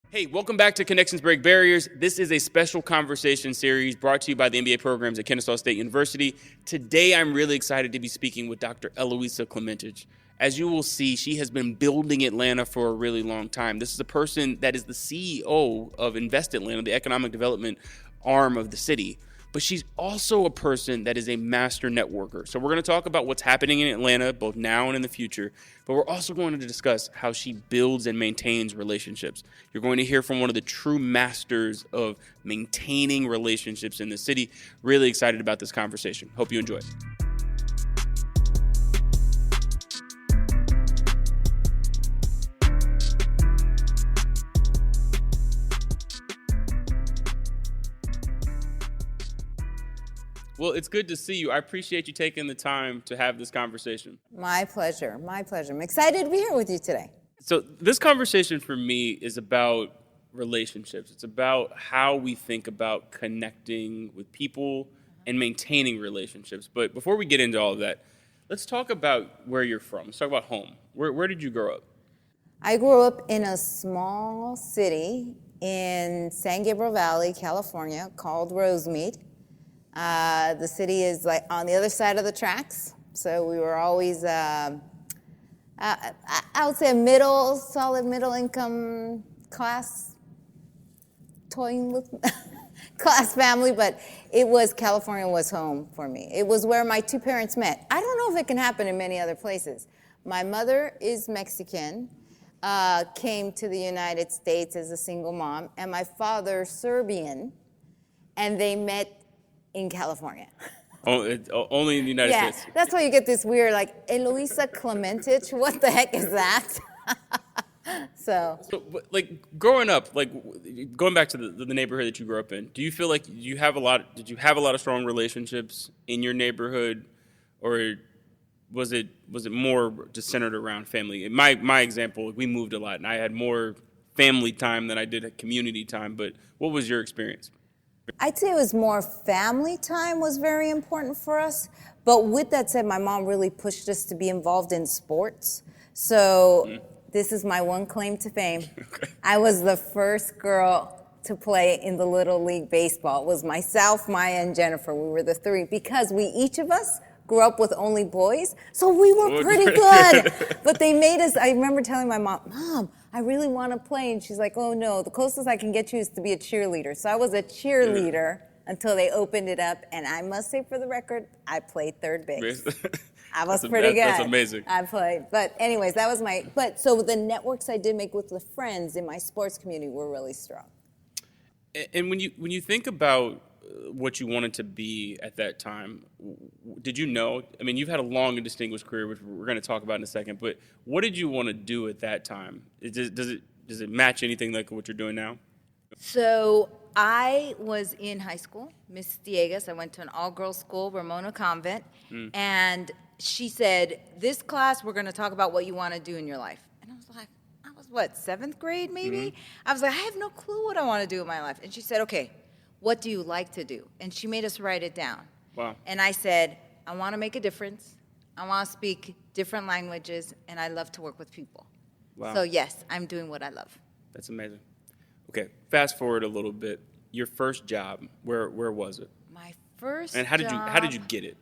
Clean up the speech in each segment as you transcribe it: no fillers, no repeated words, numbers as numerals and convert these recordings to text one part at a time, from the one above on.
Hey, welcome back to Connections Break Barriers. This is a special conversation series brought to you by the MBA programs at Kennesaw State University. Today, I'm really excited to be speaking with Dr. Eloisa Klementich. As you will see, she has been building Atlanta for a really long time. This is a person that is the CEO of Invest Atlanta, the economic development arm of the city. But she's also a person that is a master networker. So we're going to talk about what's happening in Atlanta, both now and in the future. But we're also going to discuss how she builds and maintains relationships. You're going to hear from one of the true masters of maintaining relationships in the city. Really excited about this conversation. Hope you enjoy. Well, it's good to see you. I appreciate you taking the time to have this conversation. My pleasure. My pleasure. I'm excited to be here with you today. So this conversation for me is about relationships. It's about how we think about connecting with people and maintaining relationships. But before we get into all of that, let's talk about where you're from. Let's talk about home. Where did you grow up? I grew up in a small city in San Gabriel Valley, California, called Rosemead. The city is like on the other side of the tracks, so we were always, I would say, a solid middle income class, toying with class family, but California was home for me. It was where my two parents met. I don't know if it can happen in many other places. My mother is Mexican, came to the United States as a single mom, and my father Serbian, and they met in California. Only in the United States. Yeah, that's why you get this weird, like, Eloisa Klementich, what the heck is that? So, like, growing up, like, going back to the neighborhood that you grew up in, do you feel like did you have a lot of strong relationships in your neighborhood, or was it more just centered around family? In my example, we moved a lot, and I had more family time than I did community time, but what was your experience? I'd say it was more family time was very important for us. But with that said, my mom really pushed us to be involved in sports. So this is my one claim to fame. Okay. I was the first girl to play in the Little League Baseball. It was myself, Maya, and Jennifer. We were the three because each of us grew up with only boys, so we were pretty good. But they made us, I remember telling my Mom, I really want to play. And she's like, oh no, the closest I can get you is to be a cheerleader. So I was a cheerleader until they opened it up. And I must say for the record, I played third base. I was pretty good. That's amazing. I played. But anyways, that was so the networks I did make with the friends in my sports community were really strong. And when you think about what you wanted to be at that time, did you know? I mean, you've had a long and distinguished career, which we're going to talk about in a second. But what did you want to do at that time? Does it match anything like what you're doing now? So I was in high school, Miss Diegas. I went to an all-girls school, Ramona Convent, and she said, "This class, we're going to talk about what you want to do in your life." And I was like, seventh grade maybe? I was like, I have no clue what I want to do in my life. And she said, okay, what do you like to do? And she made us write it down. Wow. And I said, I want to make a difference. I want to speak different languages, and I love to work with people. Wow. So yes, I'm doing what I love. That's amazing. Okay, fast forward a little bit. Your first job, where was it? My first And how did you get it?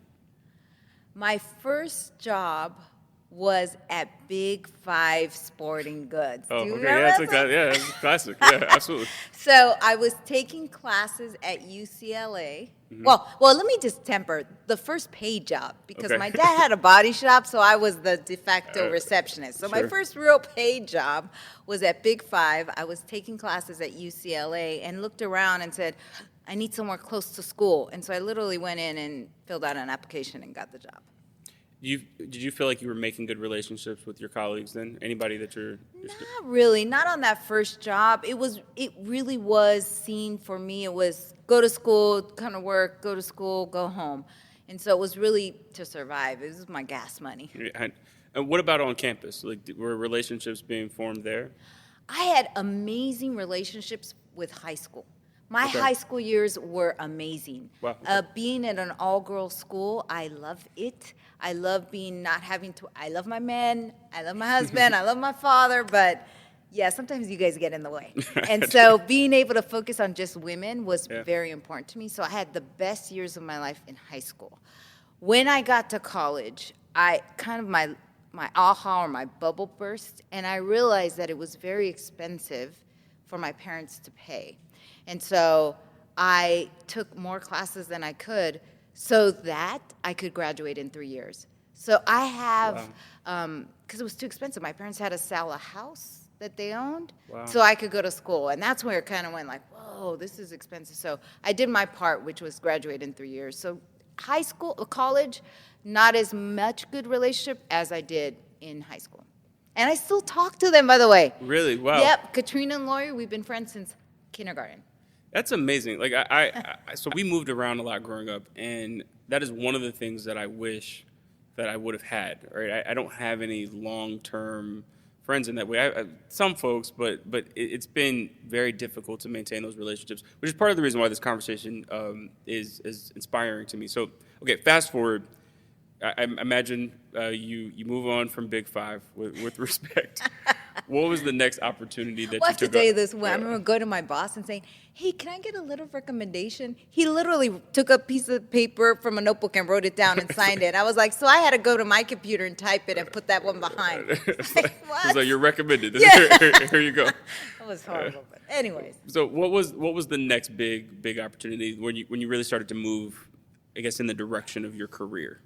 My first job was at Big Five Sporting Goods. Oh, Do you okay, remember that's a classic. Yeah, absolutely. So I was taking classes at UCLA. Well, let me just temper the first paid job because my dad had a body shop, so I was the de facto receptionist. So my first real paid job was at Big Five. I was taking classes at UCLA and looked around and said, I need somewhere close to school. And so I literally went in and filled out an application and got the job. Did you feel like you were making good relationships with your colleagues then? Anybody that you're Not really. Not on that first job. It really was seen for me. It was go to school, kind of work, go to school, go home. And so it was really to survive. It was my gas money. And what about on campus? Like, were relationships being formed there? I had amazing relationships with high school. My high school years were amazing. Wow. Being at an all-girls school, I love it. I love I love my men, I love my husband, I love my father, but yeah, sometimes you guys get in the way. And so being able to focus on just women was very important to me. So I had the best years of my life in high school. When I got to college, I kind of my aha or my bubble burst, and I realized that it was very expensive for my parents to pay. And so I took more classes than I could so that I could graduate in 3 years. So I have, because it was too expensive. My parents had to sell a house that they owned so I could go to school. And that's where it kind of went like, whoa, this is expensive. So I did my part, which was graduate in 3 years. So high school, college, not as much good relationship as I did in high school. And I still talk to them, by the way. Really? Wow. Yep, Katrina and Lawyer, we've been friends since kindergarten. That's amazing. Like so we moved around a lot growing up, and that is one of the things that I wish that I would have had. Right? I don't have any long-term friends in that way. Some folks, but it's been very difficult to maintain those relationships, which is part of the reason why this conversation is inspiring to me. So, okay, fast forward. I imagine you move on from Big Five with respect. What was the next opportunity that you took? I have to tell you this. When I remember going to my boss and saying, hey, can I get a little recommendation? He literally took a piece of paper from a notebook and wrote it down and signed it. I was like, so I had to go to my computer and type it and put that one behind. So you're recommended. Yeah. Here you go. That was horrible. But anyways. So what was the next big opportunity when you really started to move, I guess, in the direction of your career?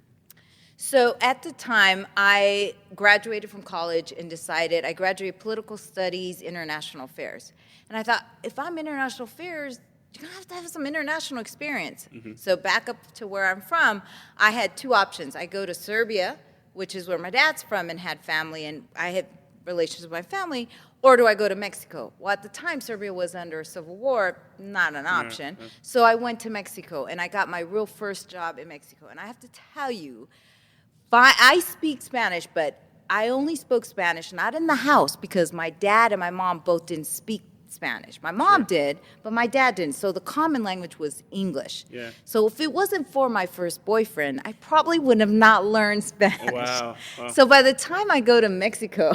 So at the time, I graduated from college and decided I graduated political studies, international affairs. And I thought, if I'm international affairs, you're going to have some international experience. Mm-hmm. So back up to where I'm from, I had two options. I go to Serbia, which is where my dad's from and had family, and I had relations with my family, or do I go to Mexico? Well, at the time, Serbia was under a civil war, not an option. Yeah. So I went to Mexico, and I got my real first job in Mexico. And I have to tell you, I speak Spanish, but I only spoke Spanish, not in the house, because my dad and my mom both didn't speak Spanish. My mom did, but my dad didn't. So the common language was English. Yeah. So if it wasn't for my first boyfriend, I probably would have not learned Spanish. Wow. So by the time I go to Mexico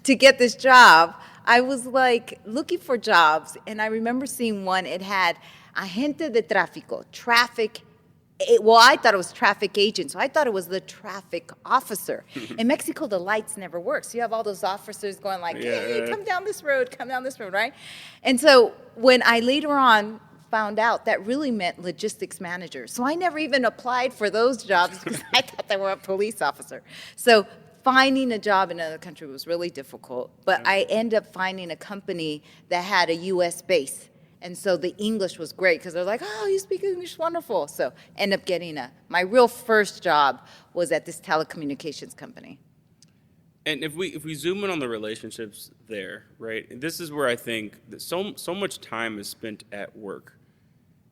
to get this job, I was like looking for jobs, and I remember seeing one. It had agente de tráfico, traffic. I thought it was traffic agent, so I thought it was the traffic officer. In Mexico, the lights never work, so you have all those officers going like, hey, come down this road, right? And so when I later on found out, that really meant logistics manager. So I never even applied for those jobs because I thought they were a police officer. So finding a job in another country was really difficult, but I ended up finding a company that had a U.S. base. And so the English was great because they're like, oh, you speak English, wonderful. So end up getting my real first job was at this telecommunications company. And if we zoom in on the relationships there, right? This is where I think that so much time is spent at work,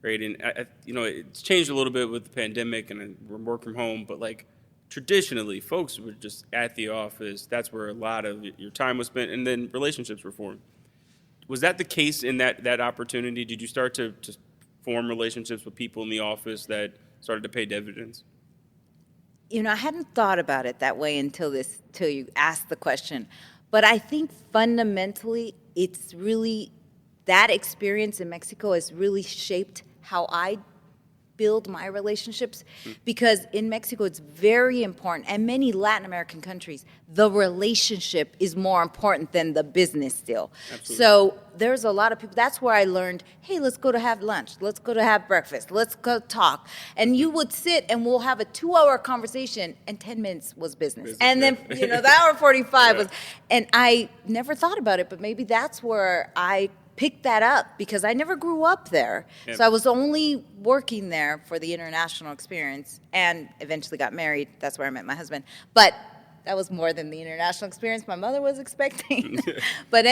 right? And it's changed a little bit with the pandemic and we're work from home, but like traditionally, folks were just at the office. That's where a lot of your time was spent, and then relationships were formed. Was that the case in that opportunity? Did you start to form relationships with people in the office that started to pay dividends? I hadn't thought about it that way until you asked the question. But I think fundamentally, it's really, that experience in Mexico has really shaped how I build my relationships, because in Mexico it's very important, and many Latin American countries, the relationship is more important than the business deal. Absolutely. So there's a lot of people, that's where I learned, hey, let's go to have lunch, let's go to have breakfast, let's go talk. And you would sit and we'll have a 2-hour conversation and 10 minutes was business. And then, the hour 45 was, and I never thought about it, but maybe that's where I picked that up because I never grew up there. Yep. So I was only working there for the international experience and eventually got married. That's where I met my husband. But that was more than the international experience my mother was expecting. But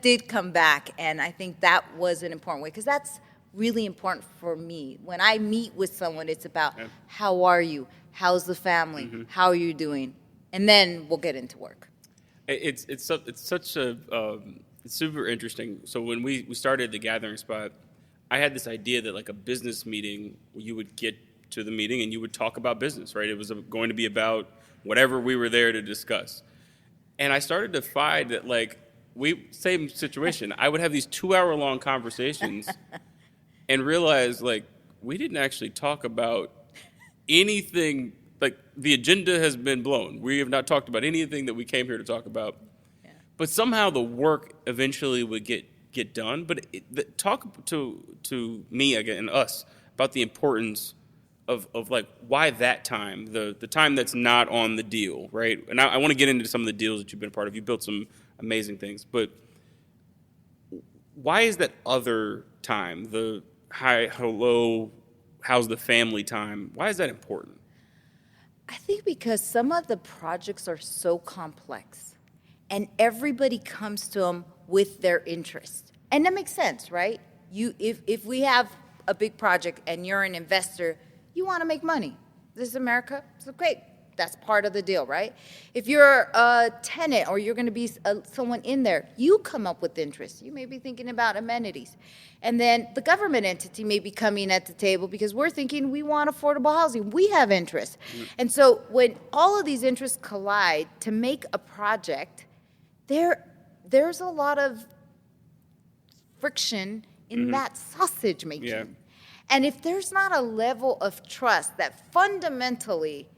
did come back. And I think that was an important way because that's really important for me. When I meet with someone, it's about how are you? How's the family? Mm-hmm. How are you doing? And then we'll get into work. It's such a... It's super interesting. So when we started the Gathering Spot, I had this idea that like a business meeting, you would get to the meeting and you would talk about business, right? It was going to be about whatever we were there to discuss. And I started to find that like same situation. I would have these 2-hour-long conversations and realize, like, we didn't actually talk about anything. Like, the agenda has been blown. We have not talked about anything that we came here to talk about. Yeah. But somehow the work eventually would get done. But talk to me again and us about the importance of like why that time, the time that's not on the deal, right? And I want to get into some of the deals that you've been a part of. You've built some amazing things, but why is that other time, the hi, hello, how's the family time, why is that important? I think because some of the projects are so complex and everybody comes to them with their interest. And that makes sense, right? If we have a big project and you're an investor, you want to make money. This is America, so great. That's part of the deal, right? If you're a tenant or you're going to be someone in there, you come up with interest. You may be thinking about amenities. And then the government entity may be coming at the table because we're thinking we want affordable housing. We have interest. Mm-hmm. And so when all of these interests collide to make a project, there's a lot of friction in mm-hmm. that sausage making. Yeah. And if there's not a level of trust that fundamentally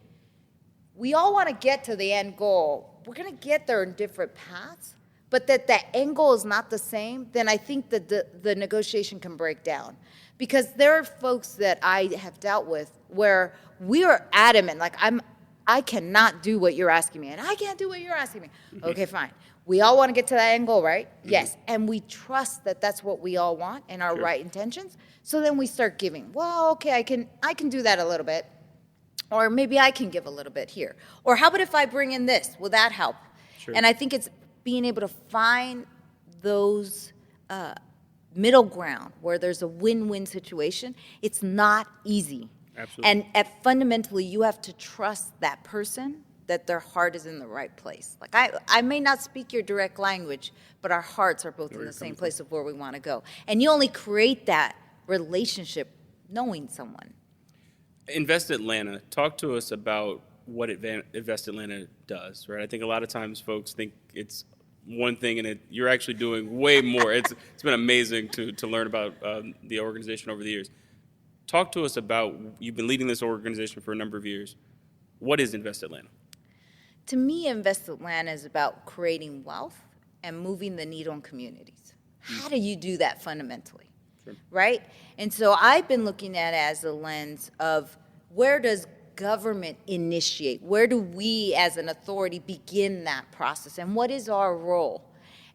we all want to get to the end goal, we're going to get there in different paths, but that end goal is not the same, then I think that the negotiation can break down. Because there are folks that I have dealt with where we are adamant, like I cannot do what you're asking me, and I can't do what you're asking me. Mm-hmm. Okay, fine. We all want to get to that end goal, right? Mm-hmm. Yes, and we trust that that's what we all want and our right intentions. So then we start giving. Well, okay, I can do that a little bit. Or maybe I can give a little bit here. Or how about if I bring in this? Will that help? Sure. And I think it's being able to find those middle ground where there's a win-win situation. It's not easy. Absolutely. And fundamentally, you have to trust that person that their heart is in the right place. Like I may not speak your direct language, but our hearts are both in the same place of where we want to go. And you only create that relationship knowing someone. Invest Atlanta. Talk to us about what Invest Atlanta does, right? I think a lot of times folks think it's one thing, and you're actually doing way more. It's been amazing to learn about the organization over the years. Talk to us about, you've been leading this organization for a number of years. What is Invest Atlanta? To me, Invest Atlanta is about creating wealth and moving the needle in communities. How do you do that fundamentally? Sure. Right? And so I've been looking at it as a lens of where does government initiate? Where do we as an authority begin that process? And what is our role?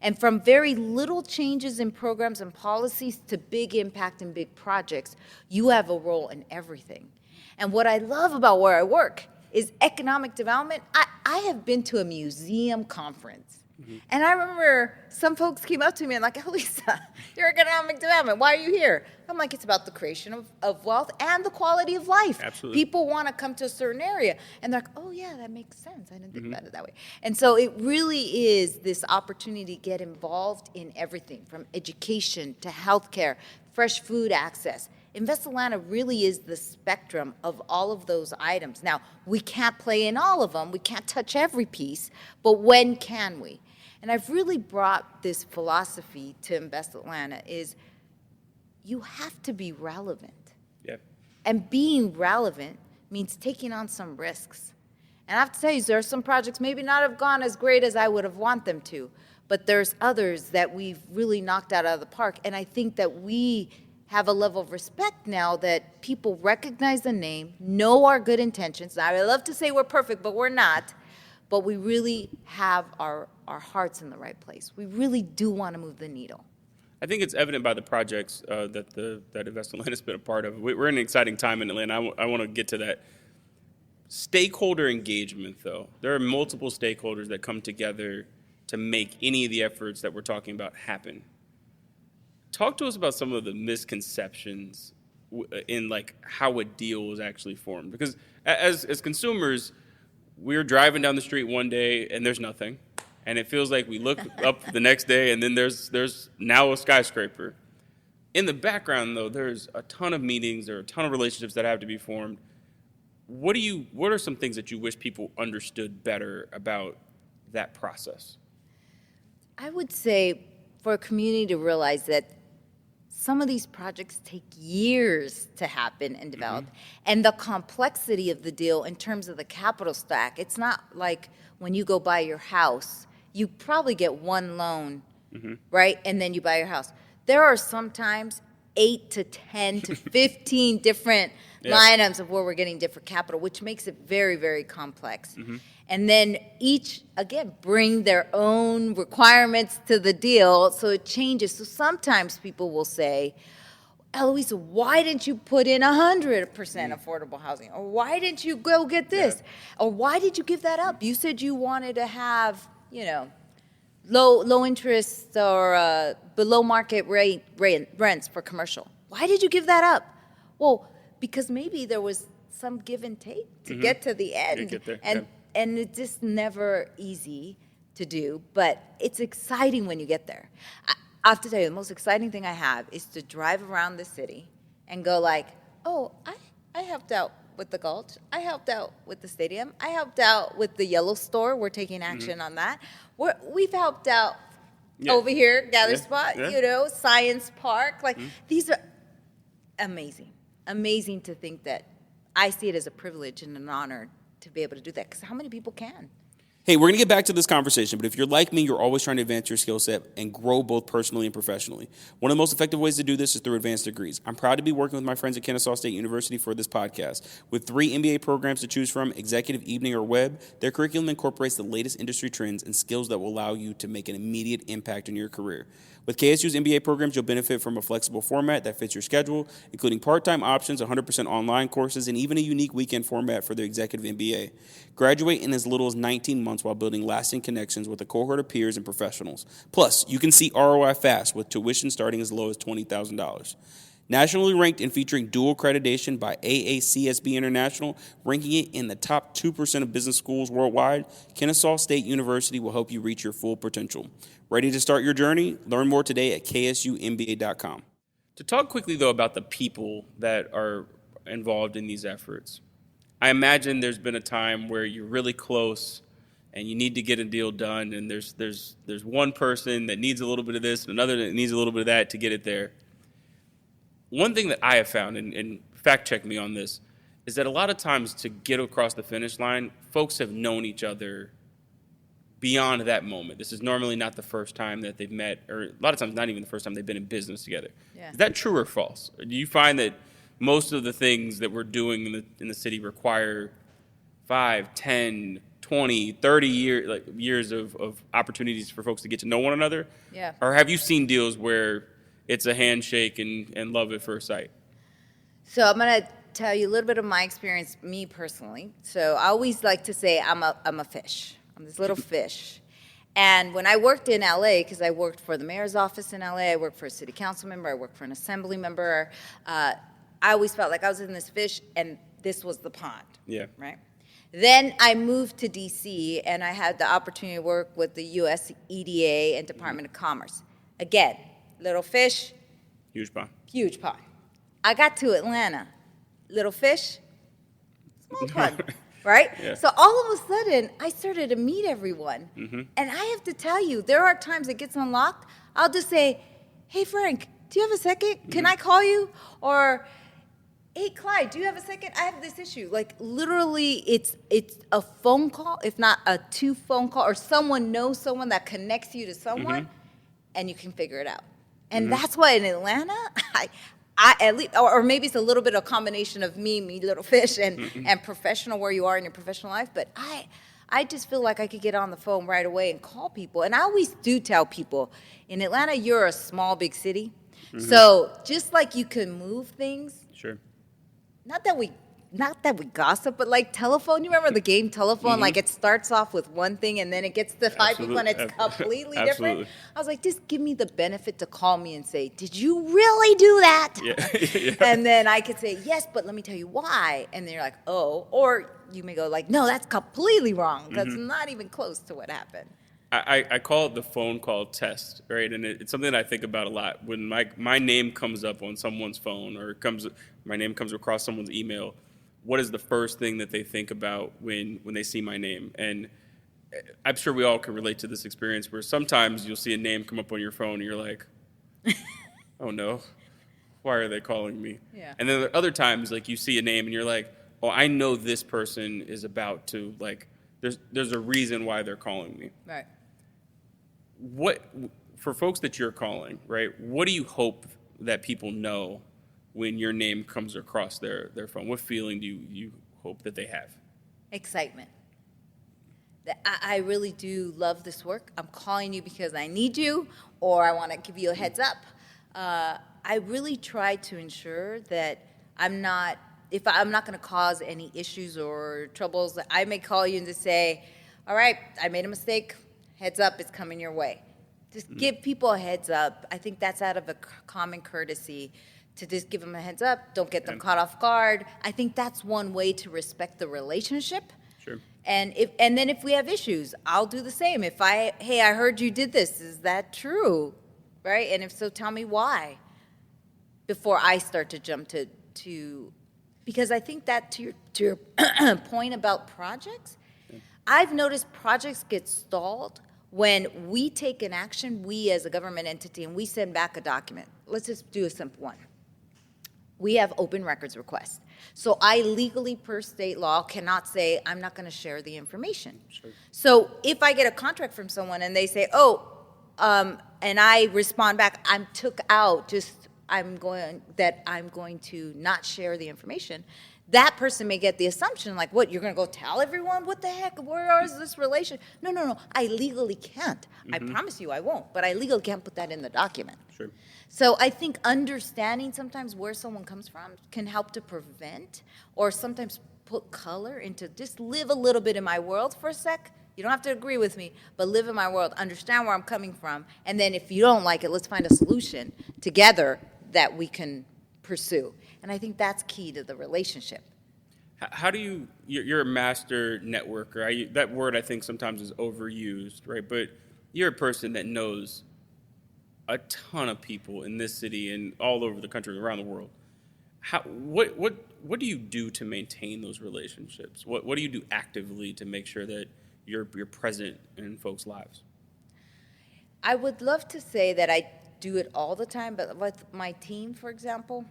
And from very little changes in programs and policies to big impact and big projects, you have a role in everything. And what I love about where I work is economic development. I have been to a museum conference. Mm-hmm. And I remember some folks came up to me and like, Eloisa, you're economic development. Why are you here? I'm like, it's about the creation of wealth and the quality of life. Absolutely. People want to come to a certain area. And they're like, oh, yeah, that makes sense. I didn't think about it that way. And so it really is this opportunity to get involved in everything from education to healthcare, fresh food access. Invest Atlanta really is the spectrum of all of those items. Now, we can't play in all of them. We can't touch every piece. But when can we? And I've really brought this philosophy to Invest Atlanta is you have to be relevant. Yeah. And being relevant means taking on some risks. And I have to tell you, there are some projects maybe not have gone as great as I would have want them to, but there's others that we've really knocked out of the park. And I think that we have a level of respect now that people recognize the name, know our good intentions. Now, I love to say we're perfect, but we're not. But we really have our hearts in the right place. We really do want to move the needle. I think it's evident by the projects that Invest Atlanta's been a part of. We're in an exciting time in Atlanta. I want to get to that. Stakeholder engagement, though. There are multiple stakeholders that come together to make any of the efforts that we're talking about happen. Talk to us about some of the misconceptions in like how a deal is actually formed. Because as consumers, we're driving down the street one day and there's nothing. And it feels like we look up the next day and then there's now a skyscraper. In the background, though, there's a ton of meetings, there are a ton of relationships that have to be formed. What are some things that you wish people understood better about that process? I would say for a community to realize that some of these projects take years to happen and develop. And the complexity of the deal in terms of the capital stack, it's not like when you go buy your house, you probably get one loan, right? And then you buy your house. There are sometimes 8 to 10 to 15 different line items of where we're getting different capital, which makes it very, very complex. And then each, again, bring their own requirements to the deal, so it changes. So sometimes people will say, Eloisa, why didn't you put in 100% affordable housing? Or why didn't you go get this? Or why did you give that up? You said you wanted to have, low interest or below market rate rents for commercial. Why did you give that up? Well, because maybe there was some give and take to get to the end. Get there, And it's just never easy to do, but it's exciting when you get there. I have to tell you, the most exciting thing I have is to drive around the city and go like, oh, I helped out with the Gulch. I helped out with the stadium. I helped out with the Yellow Store. We're taking action on that. We've helped out over here, Gather Spot, Science Park. Like, these are amazing. Amazing to think that I see it as a privilege and an honor to be able to do that, because how many people can? Hey, we're going to get back to this conversation, but if you're like me, you're always trying to advance your skill set and grow both personally and professionally. One of the most effective ways to do this is through advanced degrees. I'm proud to be working with my friends at Kennesaw State University for this podcast. With 3 MBA programs to choose from, executive, evening, or web, their curriculum incorporates the latest industry trends and skills that will allow you to make an immediate impact in your career. With KSU's MBA programs, you'll benefit from a flexible format that fits your schedule, including part-time options, 100% online courses, and even a unique weekend format for the Executive MBA. Graduate in as little as 19 months while building lasting connections with a cohort of peers and professionals. Plus, you can see ROI fast with tuition starting as low as $20,000. Nationally ranked and featuring dual accreditation by AACSB International, ranking it in the top 2% of business schools worldwide, Kennesaw State University will help you reach your full potential. Ready to start your journey? Learn more today at ksumba.com. To talk quickly, though, about the people that are involved in these efforts, I imagine there's been a time where you're really close and you need to get a deal done, and there's one person that needs a little bit of this and another that needs a little bit of that to get it there. One thing that I have found, and fact check me on this, is that a lot of times to get across the finish line, folks have known each other beyond that moment. This is normally not the first time that they've met, or a lot of times not even the first time they've been in business together. Yeah. Is that true or false? Or do you find that most of the things that we're doing in the city require 5, 10, 20, 30 years of opportunities for folks to get to know one another? Yeah. Or have you seen deals where it's a handshake and love at first sight? So I'm going to tell you a little bit of my experience, me personally. So I always like to say I'm a fish. I'm this little fish. And when I worked in LA, because I worked for the mayor's office in LA, I worked for a city council member, I worked for an assembly member, I always felt like I was in this fish and this was the pond. Yeah. Right? Then I moved to DC and I had the opportunity to work with the US EDA and Department of Commerce. Again, little fish. Huge pond. Huge pond. I got to Atlanta. Little fish, small pond. Right? Yeah. So all of a sudden, I started to meet everyone. And I have to tell you, there are times it gets unlocked. I'll just say, hey, Frank, do you have a second? Can I call you? Or, hey, Clyde, do you have a second? I have this issue. Like, literally, it's a phone call, if not a 2 phone call, or someone knows someone that connects you to someone, and you can figure it out. And that's why in Atlanta, I at least, or maybe it's a little bit of a combination of me little fish, and professional where you are in your professional life. But I just feel like I could get on the phone right away and call people. And I always do tell people, in Atlanta, you're a small, big city. So just like you can move things. Sure. Not that we gossip, but like telephone. You remember the game Telephone? Like it starts off with one thing and then it gets to 5 people and it's completely different. I was like, just give me the benefit to call me and say, did you really do that? Yeah. And then I could say, yes, but let me tell you why. And then you're like, oh. Or you may go like, no, that's completely wrong. That's not even close to what happened. I call it the phone call test, right? And it's something that I think about a lot. When my name comes up on someone's phone or my name comes across someone's email, what is the first thing that they think about when they see my name? And I'm sure we all can relate to this experience where sometimes you'll see a name come up on your phone and you're like, oh no, why are they calling me? Yeah. And then other times, like, you see a name and you're like, oh, I know this person is about to, like, there's a reason why they're calling me. Right. What, for folks that you're calling, right, what do you hope that people know when your name comes across their phone? What feeling do you hope that they have? Excitement. I really do love this work. I'm calling you because I need you, or I want to give you a heads up. I really try to ensure that I'm not going to cause any issues or troubles. I may call you and just say, all right, I made a mistake. Heads up, it's coming your way. Just give people a heads up. I think that's out of a common courtesy to just give them a heads up. Don't get them caught off guard. I think that's one way to respect the relationship. Sure. And then if we have issues, I'll do the same. Hey, I heard you did this. Is that true? Right? And if so, tell me why. Before I start to jump to because I think that to your point about projects, I've noticed projects get stalled when we take an action, we as a government entity, and we send back a document. Let's just do a simple one. We have open records requests. So I legally, per state law, cannot say I'm not going to share the information. Sure. So if I get a contract from someone and they say, and I respond back, I'm going to not share the information. That person may get the assumption, like, what, you're going to go tell everyone? What the heck? Where is this relation? No. I legally can't. I promise you I won't, but I legally can't put that in the document. Sure. So I think understanding sometimes where someone comes from can help to prevent or sometimes put color into just live a little bit in my world for a sec. You don't have to agree with me, but live in my world, understand where I'm coming from, and then if you don't like it, let's find a solution together that we can pursue. And I think that's key to the relationship. How do you're a master networker. That word I think sometimes is overused, right? But you're a person that knows a ton of people in this city and all over the country, around the world. What do you do to maintain those relationships? What do you do actively to make sure that you're present in folks' lives? I would love to say that I do it all the time, but with my team, for example,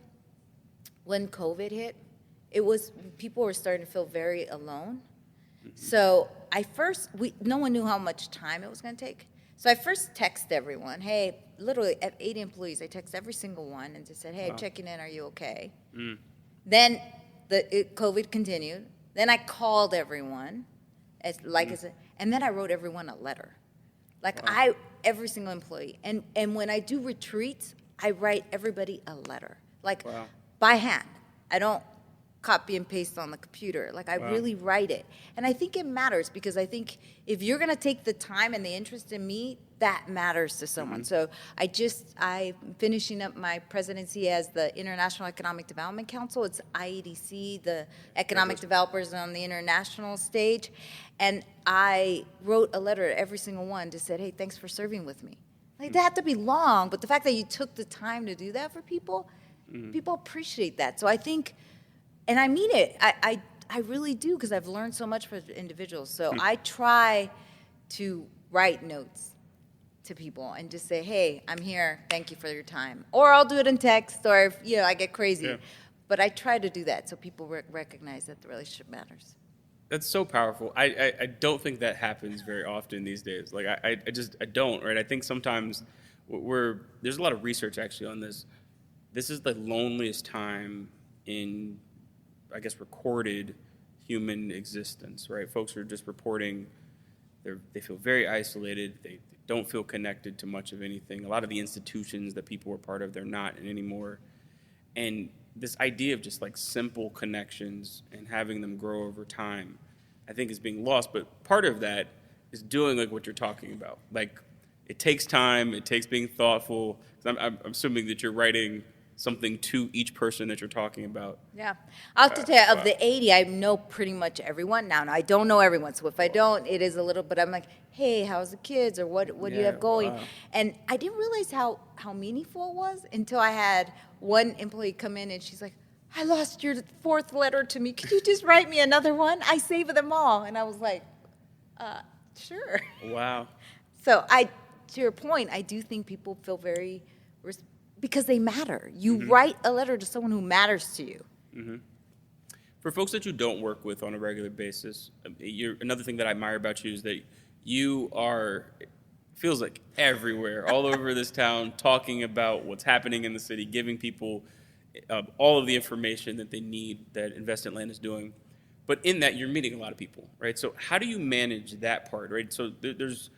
when COVID hit, people were starting to feel very alone. So no one knew how much time it was going to take. So I first text everyone, hey, literally at 80 employees, I text every single one and just said, hey, wow, checking in, are you okay? Then COVID continued. Then I called everyone, and then I wrote everyone a letter. Wow. Every single employee. And when I do retreats, I write everybody a letter, wow, by hand. I don't copy and paste on the computer. I wow, really write it. And I think it matters because I think if you're going to take the time and the interest in me, that matters to someone. So I'm finishing up my presidency as the International Economic Development Council. It's IEDC, the economic developers on the international stage. And I wrote a letter to every single one to say, hey, thanks for serving with me. That had to be long, but the fact that you took the time to do that for people, people appreciate that. So I think, and I mean it, I really do, because I've learned so much from individuals. So I try to write notes to people and just say, hey, I'm here, thank you for your time. Or I'll do it in text, or if, I get crazy. Yeah. But I try to do that so people recognize that the relationship matters. That's so powerful. I don't think that happens very often these days. I don't, right? I think sometimes there's a lot of research actually on this. This is the loneliest time in, I guess, recorded human existence, right? Folks are just reporting they feel very isolated. They don't feel connected to much of anything. A lot of the institutions that people were part of, they're not in anymore. And this idea of just simple connections and having them grow over time, I think is being lost. But part of that is doing what you're talking about. It takes time. It takes being thoughtful. I'm assuming that you're writing something to each person that you're talking about. Yeah. I'll have to tell you, of the 80, I know pretty much everyone now. Now, I don't know everyone, so if I don't, it is a little, but I'm like, hey, how's the kids, or what do you have going? Wow. And I didn't realize how meaningful it was until I had one employee come in, and she's like, I lost your fourth letter to me. Could you just write me another one? I saved them all. And I was like, Sure. Wow. So to your point, I do think people feel very, because they matter. You write a letter to someone who matters to you. For folks that you don't work with on a regular basis, another thing that I admire about you is that you are, it feels like everywhere, all over this town, talking about what's happening in the city, giving people all of the information that they need that Invest in Land is doing. But in that, you're meeting a lot of people, right? So how do you manage that part, right? So there's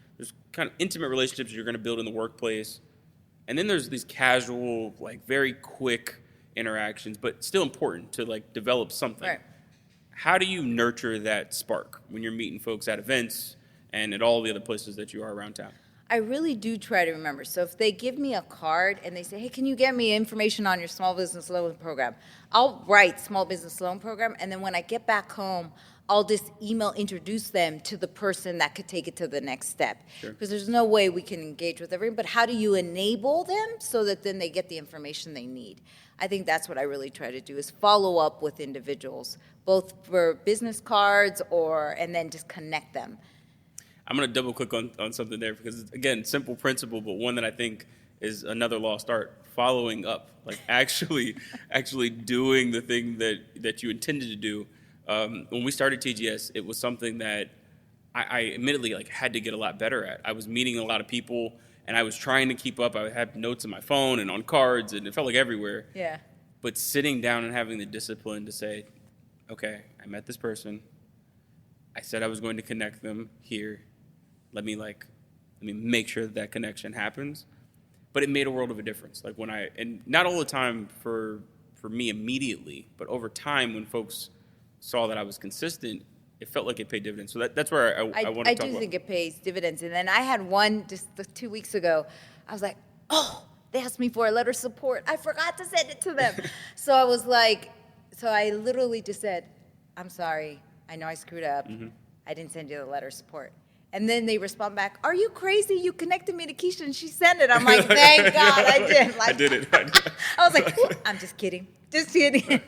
kind of intimate relationships you're going to build in the workplace, and then there's these casual, like very quick interactions, but still important to like develop something. Right. How do you nurture that spark when you're meeting folks at events and at all the other places that you are around town? I really do try to remember. So if they give me a card and they say, hey, can you get me information on your small business loan program? I'll write small business loan program, and then when I get back home, I'll just introduce them to the person that could take it to the next step. Because there's no way we can engage with everyone, but how do you enable them so that then they get the information they need? I think that's what I really try to do, is follow up with individuals, both for business cards and then just connect them. I'm going to double click on something there because, again, simple principle, but one that I think is another lost art: following up, like actually doing the thing that you intended to do. When we started TGS, it was something that I admittedly had to get a lot better at. I was meeting a lot of people, and I was trying to keep up. I had notes on my phone and on cards, and it felt like everywhere. Yeah. But sitting down and having the discipline to say, okay, I met this person. I said I was going to connect them here. Let me make sure that connection happens. But it made a world of a difference. Like and not all the time for me immediately, but over time when folks saw that I was consistent, it felt like it paid dividends. So that's where I want to talk about. I do think it pays dividends. And then I had one just 2 weeks ago. I was like, oh, they asked me for a letter of support. I forgot to send it to them. So I was like, I literally just said, I'm sorry. I know I screwed up. I didn't send you the letter of support. And then they respond back, are you crazy? You connected me to Keisha and she sent it. I'm like, thank God I did. I did it. I was like, I'm just kidding. Just kidding.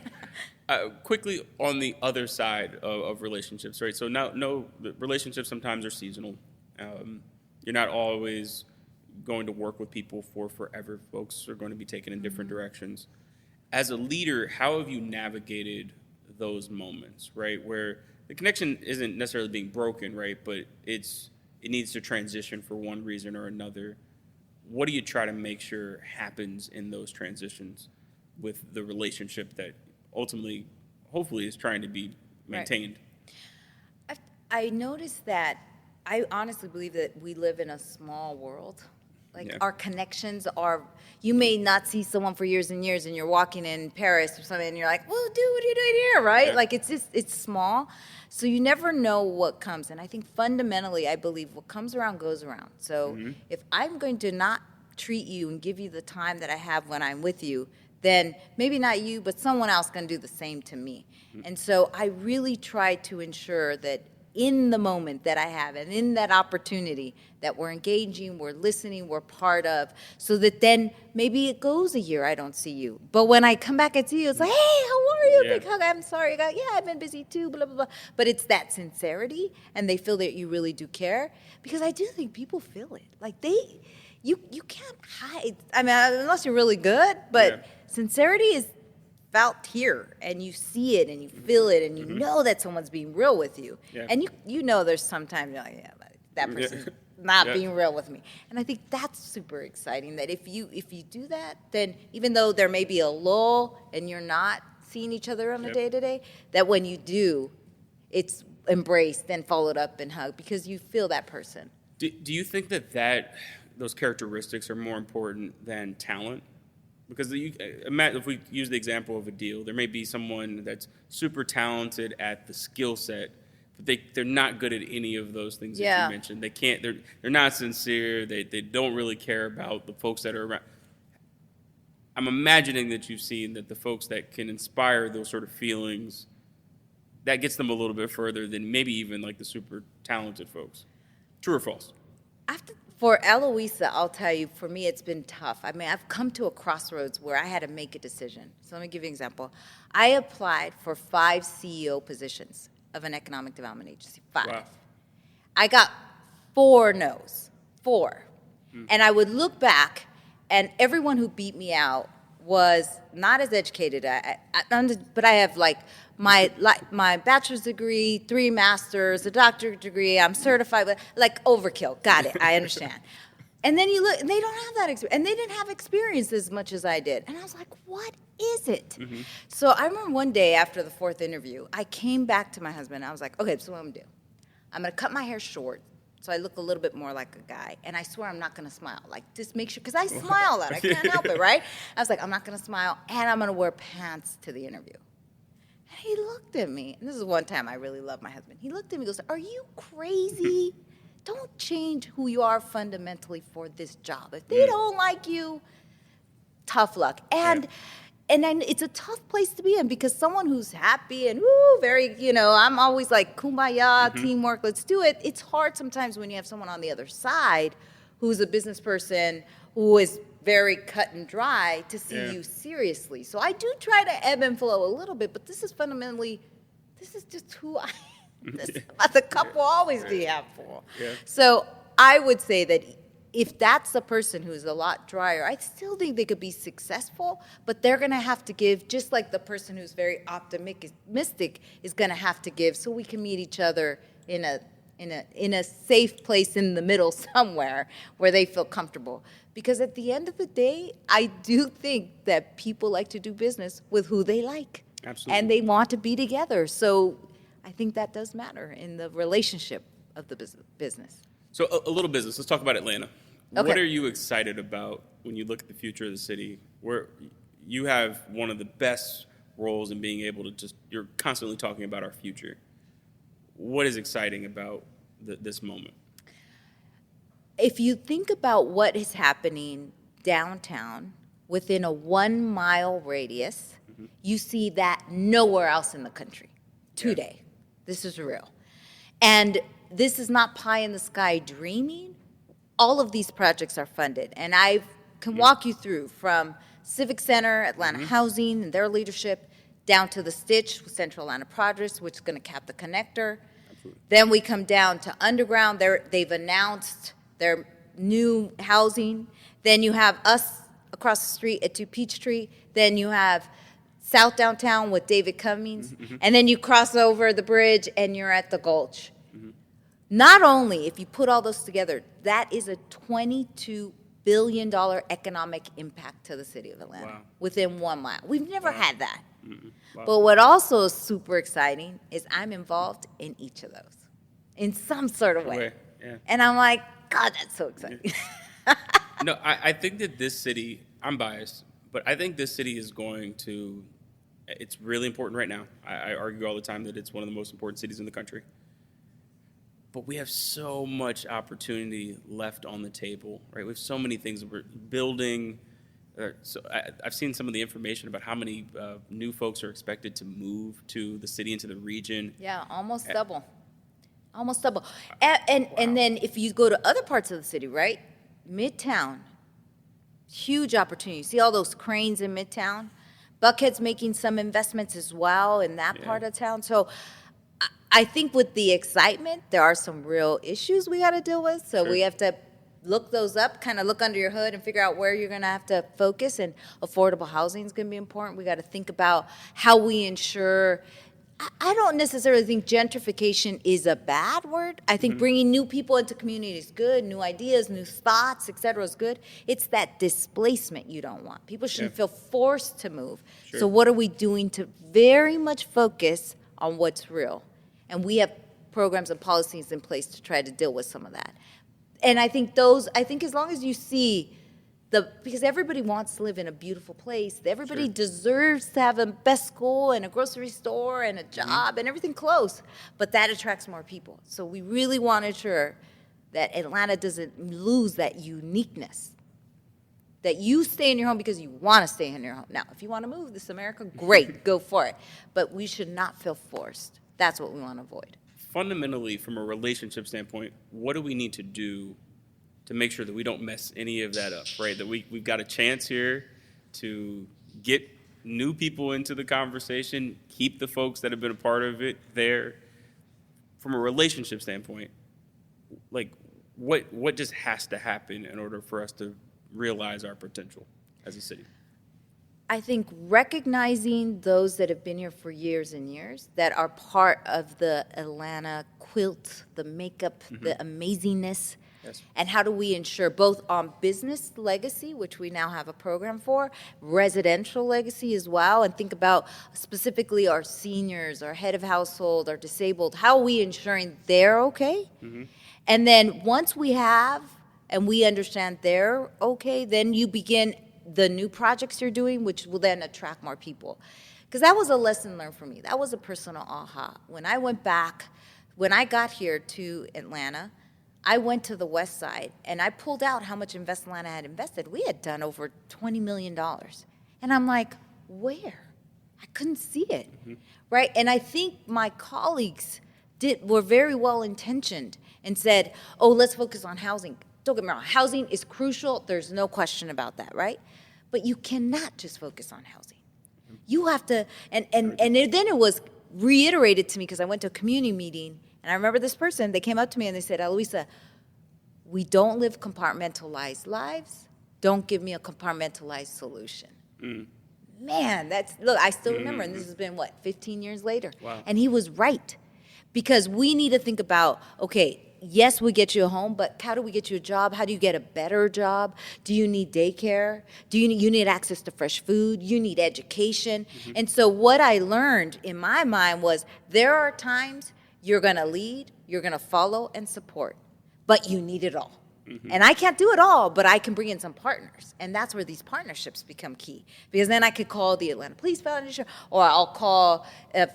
Quickly on the other side of relationships, right? So no, relationships sometimes are seasonal. You're not always going to work with people for forever. Folks are going to be taken in different directions. As a leader, how have you navigated those moments, right? Where the connection isn't necessarily being broken, right? But it needs to transition for one reason or another. What do you try to make sure happens in those transitions with the relationship that ultimately, hopefully, is trying to be maintained? Right. I noticed that I honestly believe that we live in a small world. Our connections are, you may not see someone for years and years and you're walking in Paris or something and you're like, well, dude, what are you doing here, right? Yeah. It's small. So you never know what comes. And I think fundamentally, I believe what comes around goes around. So if I'm going to not treat you and give you the time that I have when I'm with you, then maybe not you, but someone else can do the same to me. And so I really try to ensure that in the moment that I have and in that opportunity that we're engaging, we're listening, we're part of, so that then maybe it goes a year I don't see you. But when I come back and see you, it's like, hey, how are you? Big hug, I'm sorry. I've been busy too, blah, blah, blah. But it's that sincerity, and they feel that you really do care, because I do think people feel it. You can't hide. I mean, unless you're really good, but sincerity is felt here, and you see it and you feel it, and you know that someone's being real with you. And you know there's sometimes you're like, that person's not being real with me. And I think that's super exciting, that if you do that, then even though there may be a lull and you're not seeing each other on a day-to-day, that when you do, it's embraced and followed up and hugged because you feel that person. Do you think that those characteristics are more important than talent? Because if we use the example of a deal, there may be someone that's super talented at the skill set, but they're not good at any of those things that you mentioned. They can't. They're not sincere. They don't really care about the folks that are around. I'm imagining that you've seen that the folks that can inspire those sort of feelings, that gets them a little bit further than maybe even like the super talented folks. True or false? For Eloisa, I'll tell you, for me, it's been tough. I mean, I've come to a crossroads where I had to make a decision. So let me give you an example. I applied for 5 CEO positions of an economic development agency. 5. Wow. I got 4 no's, 4. And I would look back, and everyone who beat me out was not as educated, but I have like my bachelor's degree, 3 masters, a doctorate degree, I'm certified, but like overkill. Got it, I understand. And then you look, and they don't have that experience, and they didn't have experience as much as I did. And I was like, what is it? So I remember one day after the 4th interview, I came back to my husband, and I was like, okay, so what I'm gonna do? I'm gonna cut my hair short, so I look a little bit more like a guy, and I swear I'm not gonna smile. Like, just make sure, because I smile a lot, I can't help it, right? I was like, I'm not gonna smile, and I'm gonna wear pants to the interview. And he looked at me, and this is one time I really love my husband. He looked at me and goes, are you crazy? Don't change who you are fundamentally for this job. If they don't like you, tough luck. And then it's a tough place to be in, because someone who's happy and very, I'm always like, kumbaya, teamwork, let's do it. It's hard sometimes when you have someone on the other side who's a business person who is very cut and dry to see you seriously. So I do try to ebb and flow a little bit, but this is just who I am. The cup will always be half full. So I would say that if that's the person who's a lot drier, I still think they could be successful, but they're going to have to give, just like the person who's very optimistic is going to have to give, so we can meet each other in a safe place in the middle somewhere where they feel comfortable. Because at the end of the day, I do think that people like to do business with who they like. Absolutely. And they want to be together. So I think that does matter in the relationship of the business. So a little business. Let's talk about Atlanta. Okay. What are you excited about when you look at the future of the city, where you have one of the best roles in being able to you're constantly talking about our future. What is exciting about this moment? If you think about what is happening downtown within a 1-mile radius, you see that nowhere else in the country today. This is real. And this is not pie in the sky dreaming. All of these projects are funded. And I can walk you through from Civic Center, Atlanta Housing, and their leadership, down to the Stitch with Central Atlanta Projects, which is going to cap the connector. Absolutely. Then we come down to Underground. They've announced their new housing. Then you have us across the street at 2 Peachtree. Then you have South Downtown with David Cummings. And then you cross over the bridge and you're at the Gulch. Not only, if you put all those together, that is a $22 billion economic impact to the city of Atlanta within 1 mile. We've never had that. But what also is super exciting is I'm involved in each of those in some sort of way. And I'm like, God, that's so exciting. No, I think that this city, I'm biased, but I think this city is going to, it's really important right now. I argue all the time that it's one of the most important cities in the country. But we have so much opportunity left on the table, right? We have so many things that we're building. I've seen some of the information about how many new folks are expected to move to the city and to the region. Yeah, almost double. Almost double. And then if you go to other parts of the city, right? Midtown, huge opportunity. You see all those cranes in Midtown? Buckhead's making some investments as well in that part of town. So I think with the excitement, there are some real issues we got to deal with. So we have to look those up, kind of look under your hood and figure out where you're going to have to focus. And affordable housing is going to be important. We got to think about how we ensure. I don't necessarily think gentrification is a bad word. I think bringing new people into communities is good, new ideas, new thoughts, et cetera, is good. It's that displacement you don't want. People shouldn't feel forced to move. So what are we doing to very much focus on what's real? And we have programs and policies in place to try to deal with some of that. And I think as long as you see because everybody wants to live in a beautiful place. Everybody deserves to have a best school and a grocery store and a job and everything close. But that attracts more people. So we really want to ensure that Atlanta doesn't lose that uniqueness. That you stay in your home because you want to stay in your home. Now, if you want to move, this is America, great, go for it. But we should not feel forced. That's what we want to avoid. Fundamentally, from a relationship standpoint, what do we need to do to make sure that we don't mess any of that up, right? That we've got a chance here to get new people into the conversation, keep the folks that have been a part of it there. From a relationship standpoint, like, what just has to happen in order for us to realize our potential as a city? I think recognizing those that have been here for years and years, that are part of the Atlanta quilt, the makeup, the amazingness, Yes. and how do we ensure both on business legacy, which we now have a program for, residential legacy as well, and think about specifically our seniors, our head of household, our disabled, how are we ensuring they're okay? And then once we have and we understand they're okay, then you begin the new projects you're doing, which will then attract more people. Because that was a lesson learned for me. That was a personal aha. When I went back, when I got here to Atlanta, I went to the West Side and I pulled out how much Invest Atlanta had invested. We had done over $20 million. And I'm like, where? I couldn't see it, right? And I think my colleagues were very well intentioned and said, oh, let's focus on housing. Don't get me wrong, housing is crucial. There's no question about that, right? But you cannot just focus on housing. You have to, and then it was reiterated to me because I went to a community meeting, and I remember this person, they came up to me and they said, Eloisa, we don't live compartmentalized lives. Don't give me a compartmentalized solution. Man, look, I still remember, and this has been, 15 years later? Wow. And he was right. Because we need to think about, okay, yes, we get you a home, but how do we get you a job? How do you get a better job? Do you need daycare? Do you need access to fresh food? You need education. And so what I learned in my mind was there are times you're going to lead, you're going to follow and support, but you need it all. And I can't do it all, but I can bring in some partners. And that's where these partnerships become key. Because then I could call the Atlanta Police Foundation, or I'll call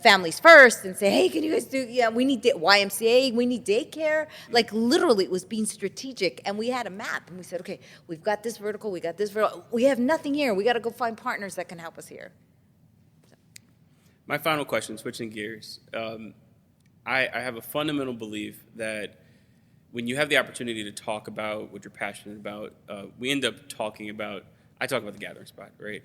Families First and say, hey, can you guys do, we need YMCA, we need daycare. Like literally it was being strategic. And we had a map and we said, okay, we've got this vertical, we got this vertical. We have nothing here. We got to go find partners that can help us here. My final question, switching gears. I have a fundamental belief that when you have the opportunity to talk about what you're passionate about, we end up talking about, I talk about the gathering spot, right?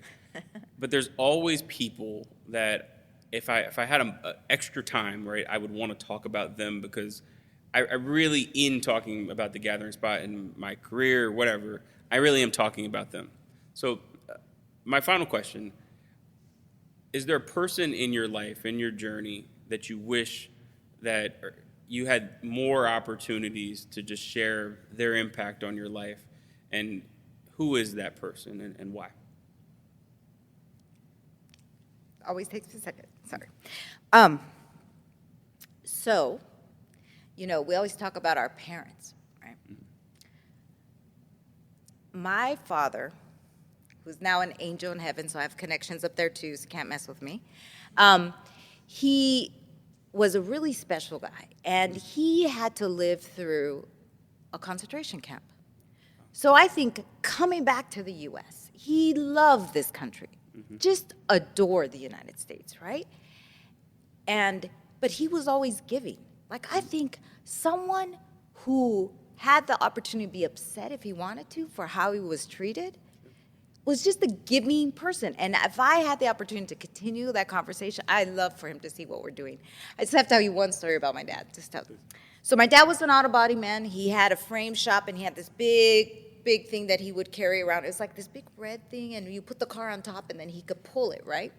But there's always people that if I had extra time, right, I would want to talk about them because I really, in talking about the gathering spot in my career, whatever, I really am talking about them. So my final question, is there a person in your life, in your journey, that you wish that you had more opportunities to just share their impact on your life, and who is that person and why? Always takes me a second, sorry. So, we always talk about our parents, right? My father, who's now an angel in heaven, so I have connections up there too, so can't mess with me. He was a really special guy, and he had to live through a concentration camp. So I think coming back to the U.S., he loved this country, just adored the United States, right? But he was always giving. Like, I think someone who had the opportunity to be upset if he wanted to for how he was treated was just a giving person. And if I had the opportunity to continue that conversation, I'd love for him to see what we're doing. I just have to tell you one story about my dad. So my dad was an auto body man. He had a frame shop, and he had this big thing that he would carry around. It was like this big red thing, and you put the car on top, and then he could pull it, right?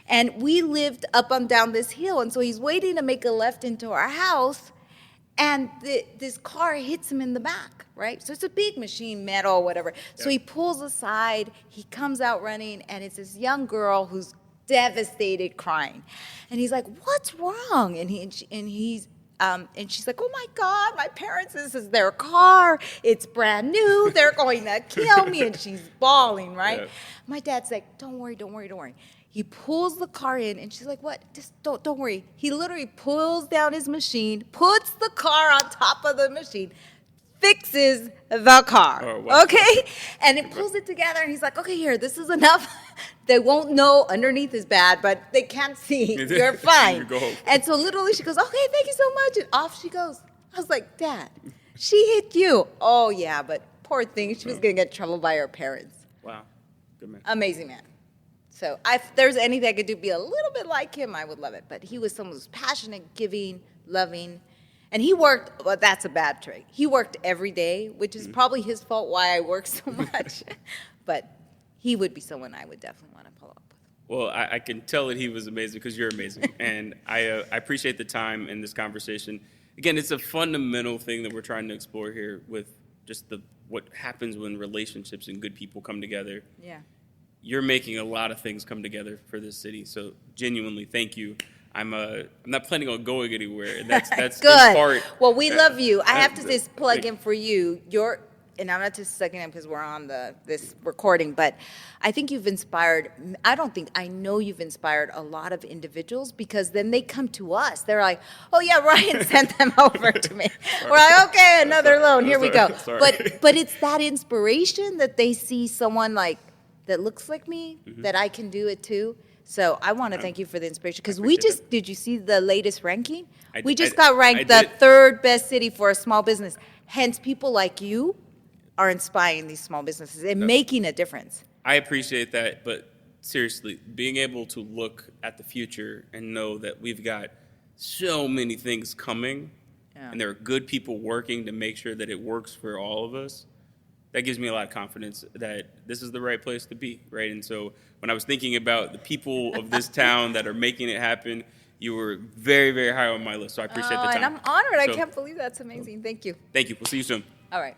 And we lived up and down this hill, and so he's waiting to make a left into our house, and this car hits him in the back, right? So it's a big machine, metal, whatever. So he pulls aside, he comes out running, and it's this young girl who's devastated, crying. And he's like, what's wrong? And she's like, oh my God, my parents, this is their car. It's brand new. They're going to kill me. And she's bawling, right? Yeah. My dad's like, don't worry. He pulls the car in, and she's like, what? Just don't worry. He literally pulls down his machine, puts the car on top of the machine, fixes the car, okay? And it pulls it together, and he's like, okay, here, this is enough. They won't know underneath is bad, but they can't see. You're fine. And so literally she goes, okay, thank you so much, and off she goes. I was like, Dad, she hit you. Oh, yeah, but poor thing, she was going to get in trouble by her parents. Wow, good man. Amazing man. So if there's anything I could do, be a little bit like him, I would love it. But he was someone who was passionate, giving, loving, And he worked, well, that's a bad trait. He worked every day, which is probably his fault why I work so much. But he would be someone I would definitely want to pull up with. Well, I can tell that he was amazing because you're amazing. And I appreciate the time in this conversation. Again, it's a fundamental thing that we're trying to explore here with just what happens when relationships and good people come together. Yeah. You're making a lot of things come together for this city. So genuinely, thank you. I'm not planning on going anywhere. That's good. In part. Well, we love you. I have to just plug in for you. And I'm not just sucking in because we're on this recording, but I think you've inspired. I know you've inspired a lot of individuals because then they come to us. They're like, "Oh yeah, Ryan sent them over to me." We're like, "Okay, another loan. Here we go." But it's that inspiration that they see someone like that looks like me that I can do it too. So I want to thank you for the inspiration because did you see the latest ranking? We just got ranked the third best city for a small business. Hence, people like you are inspiring these small businesses and making a difference. I appreciate that, but seriously, being able to look at the future and know that we've got so many things coming and there are good people working to make sure that it works for all of us, that gives me a lot of confidence that this is the right place to be, right? And so when I was thinking about the people of this town that are making it happen, you were very, very high on my list, so I appreciate the time. And I'm honored. I can't believe that's amazing. Thank you. Thank you. We'll see you soon. All right.